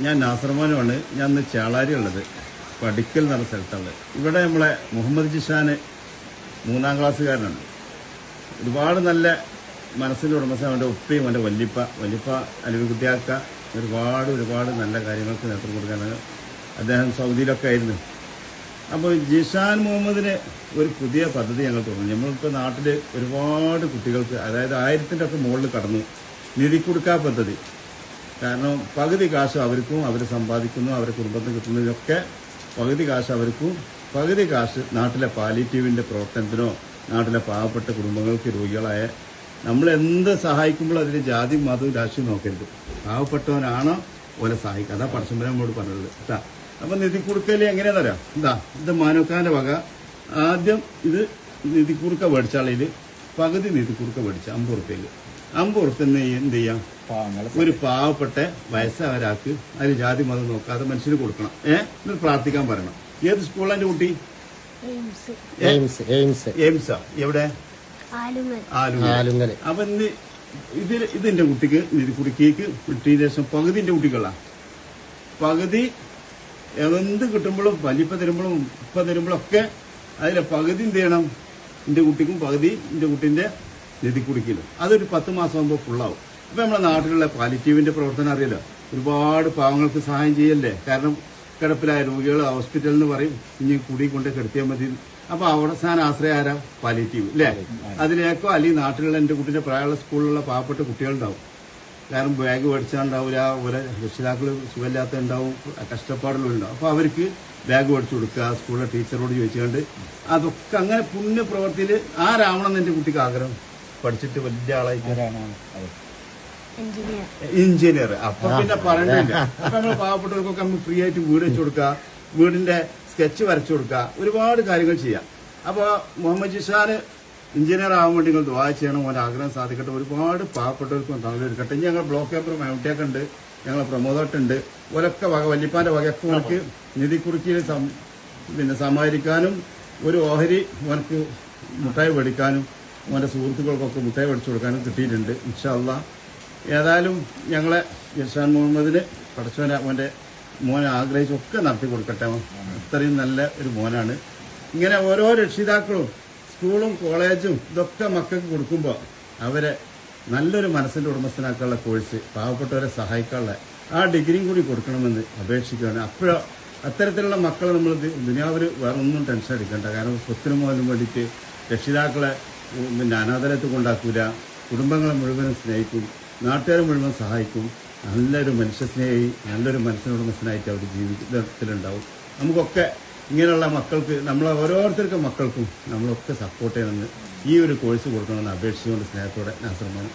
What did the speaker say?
ഞാൻ നാസർമാനുമാണ്. ഞാൻ ഇന്ന് ചേളാരി ഉള്ളത് പടിക്കൽ എന്ന് പറഞ്ഞ സ്ഥലത്താണ്. ഇവിടെ നമ്മളെ മുഹമ്മദ് ജിഷാന് 3ാം ക്ലാസ്സുകാരനാണ്. ഒരുപാട് നല്ല മനസ്സിൻ്റെ ഉടമസ്ഥ. അവൻ്റെ ഉപ്പയും അവൻ്റെ വല്യപ്പ അലുവിക്കുട്ടിയാക്ക ഒരുപാട് നല്ല കാര്യങ്ങൾക്ക് നേതൃത്വം കൊടുക്കാനാണ്. അദ്ദേഹം സൗദിയിലൊക്കെ ആയിരുന്നു. അപ്പോൾ ജിഷാൻ മുഹമ്മദിന് ഒരു പുതിയ പദ്ധതി ഞങ്ങൾ തുടങ്ങി. നമ്മളിപ്പോൾ നാട്ടിൽ ഒരുപാട് കുട്ടികൾക്ക്, അതായത് 1000-ൻ്റെ ഒക്കെ മുകളിൽ കടന്നു നിധി കൊടുക്കാ പദ്ധതി. കാരണം പകുതി കാശ് അവർക്കും, അവർ സമ്പാദിക്കുന്നു, അവരുടെ കുടുംബത്തിന് കിട്ടുന്നതിനൊക്കെ പകുതി കാശ് അവർക്കും, പകുതി കാശ് നാട്ടിലെ പാലിറ്റീവിൻ്റെ പ്രവർത്തനത്തിനോ നാട്ടിലെ പാവപ്പെട്ട കുടുംബങ്ങൾക്ക് രോഗികളായ നമ്മൾ എന്ത് സഹായിക്കുമ്പോൾ അതിന് ജാതി മതവും രാഷ്ട്രീയം നോക്കരുത്. പാവപ്പെട്ടവനാണോ ഓലെ സഹായിക്കുക. അതാ പടച്ചമ്പരം നമ്മളോട് പറഞ്ഞത് കേട്ടാ. അപ്പം നിധി കൊടുക്കൽ എങ്ങനെയാണെന്ന് അറിയാം. ഇത് മാനോക്കാൻ്റെ വക. ആദ്യം ഇത് നിധി കുറുക്ക മേടിച്ചാളിൽ പകുതി നിധി കുറുക്ക മേടിച്ച 50 റുപ്യക്ക് 50 റുപ്യ എന്ത് ചെയ്യാം, ഒരു പാവപ്പെട്ട വയസ്സായവരാക്ക് അതിന് ജാതി മതം നോക്കാതെ മനുഷ്യന് കൊടുക്കണം. എന്നിട്ട് പ്രാർത്ഥിക്കാൻ പറയണം. ഏത് സ്കൂളാണ് എൻ്റെ കുട്ടി? എയിംസാ. എവിടെ? ആലുങ്ങൽ. അപ്പൊ ഇതിന്റെ കുട്ടിക്ക് നിധി കുടുക്കിക്ക് കിട്ടിയ ശേഷം പകുതി എന്റെ കുട്ടികളാ. പകുതി എന്ത് കിട്ടുമ്പോഴും വലിപ്പം തരുമ്പോഴും ഉപ്പ തരുമ്പോഴും ഒക്കെ അതിലെ പകുതി എന്ത് ചെയ്യണം, എന്റെ കുട്ടിക്കും പകുതി എന്റെ കുട്ടീന്റെ നിധി കുടിക്കലും. അതൊരു 10 മാസം ആകുമ്പോൾ ഫുള്ളാവും. അപ്പൊ നമ്മുടെ നാട്ടിലുള്ള പാലിറ്റീവിന്റെ പ്രവർത്തനം അറിയില്ല. ഒരുപാട് പാവങ്ങൾക്ക് സഹായം ചെയ്യല്ലേ. കാരണം കിടപ്പിലായ രോഗികൾ ഹോസ്പിറ്റലിൽ നിന്ന് പറയും ഇനി കുടി കൊണ്ട് കിടത്തിയാൽ മതി. അപ്പൊ അവസാന ആശ്രയം ആരാ? പാലിറ്റീവ് അല്ലേ. അതിലേക്കോ അല്ലെങ്കിൽ നാട്ടിലുള്ള എന്റെ കുട്ടീന്റെ പ്രായമുള്ള സ്കൂളിലുള്ള പാവപ്പെട്ട കുട്ടികളുണ്ടാവും. കാരണം ബാഗ് മേടിച്ചാണ്ടാവില്ല, ഓരോ രക്ഷിതാക്കൾ സുഖമില്ലാത്ത ഉണ്ടാവും, കഷ്ടപ്പാടുകളുണ്ടാവും. അപ്പൊ അവർക്ക് ബാഗ് മേടിച്ചു കൊടുക്കുക, സ്കൂളിലെ ടീച്ചറോട് ചോദിച്ചുകൊണ്ട് അതൊക്കെ അങ്ങനെ പുണ്യ പ്രവർത്തിയിൽ ആരാവണം എന്റെ കുട്ടിക്ക് ആഗ്രഹം. പഠിച്ചിട്ട് വലിയ ആളായിട്ട് എഞ്ചിനീയർ. അപ്പൊ പിന്നെ പറയണ്ടില്ല. അപ്പൊ നമ്മൾ പാവപ്പെട്ടവർക്കൊക്കെ നമ്മൾ ഫ്രീ ആയിട്ട് വീട് വെച്ചു കൊടുക്കുക, വീടിന്റെ സ്കെച്ച് വരച്ചു കൊടുക്കുക, ഒരുപാട് കാര്യങ്ങൾ ചെയ്യാം. അപ്പോൾ മുഹമ്മദ് ജിഷാന് എഞ്ചിനീയർ ആവാൻ വേണ്ടി നിങ്ങൾ ദുആ ചെയ്യണം. ഓൻ്റെ ആഗ്രഹം സാധിക്കട്ടെ. ഒരുപാട് പാവപ്പെട്ടവർക്കും തണലൊരുക്കട്ടെ. ഇനി ഞങ്ങൾ ബ്ലോക്ക് പേപ്പർ മൗട്ടിയൊക്കെ ഉണ്ട്, ഞങ്ങൾ പ്രമോദോട്ടുണ്ട്. ഓരൊക്കെ വക വല്യപ്പാന്റെ വകയൊക്കെ ഓനക്ക് നിധി കുറുക്കിയിൽ പിന്നെ സമാഹരിക്കാനും ഒരു ഓഹരി ഓനക്ക് മുട്ടായി മേടിക്കാനും ഓൻ്റെ സുഹൃത്തുക്കൾക്കൊക്കെ മുട്ടായി മേടിച്ചു കൊടുക്കാനും കിട്ടിയിട്ടുണ്ട്. ഇൻഷാ അല്ലാഹ്. ഏതായാലും ഞങ്ങളെ ജിഷാൻ മുഹമ്മദിന് പടച്ചോനെ ഓൻ്റെ മോനെ ആഗ്രഹിച്ചൊക്കെ നടത്തി കൊടുക്കട്ടെ. അത്രയും നല്ല ഒരു മോനാണ്. ഇങ്ങനെ ഓരോ രക്ഷിതാക്കളും സ്കൂളും കോളേജും ഇതൊക്കെ മക്കൾക്ക് കൊടുക്കുമ്പോൾ അവരെ നല്ലൊരു മനസ്സിൻ്റെ ഉടമസ്ഥനാക്കാനുള്ള കോഴ്സ്, പാവപ്പെട്ടവരെ സഹായിക്കാനുള്ള ആ ഡിഗ്രിയും കൂടി കൊടുക്കണമെന്ന് അപേക്ഷിക്കുകയാണ്. അപ്പോഴോ അത്തരത്തിലുള്ള മക്കളെ നമ്മൾ ദുനിയാവിൽ വേറെ ഒന്നും ടെൻഷൻ അടിക്കേണ്ട. കാരണം സ്വത്തിനും മോനും വേണ്ടിയിട്ട് രക്ഷിതാക്കളെ പിന്നെ അനാഥലത്ത് കൊണ്ടാക്കൂല, കുടുംബങ്ങളെ മുഴുവനും സ്നേഹിക്കും, നാട്ടുകാരെ മുഴുവൻ സഹായിക്കും. നല്ലൊരു മനുഷ്യസ്നേഹി, നല്ലൊരു മനസ്സിനുടമസ്ഥനായിട്ട് അവർ ജീവിതത്തിലുണ്ടാവും. നമുക്കൊക്കെ ഇങ്ങനെയുള്ള മക്കൾക്ക്, നമ്മളെ ഓരോരുത്തർക്കും മക്കൾക്കും നമ്മളൊക്കെ സപ്പോർട്ട് ചെയ്യണമെന്ന് ഈ ഒരു കോഴ്സ് കൊടുക്കണമെന്ന് അപേക്ഷിച്ചുകൊണ്ട് സ്നേഹത്തോടെ നാസർമാൻ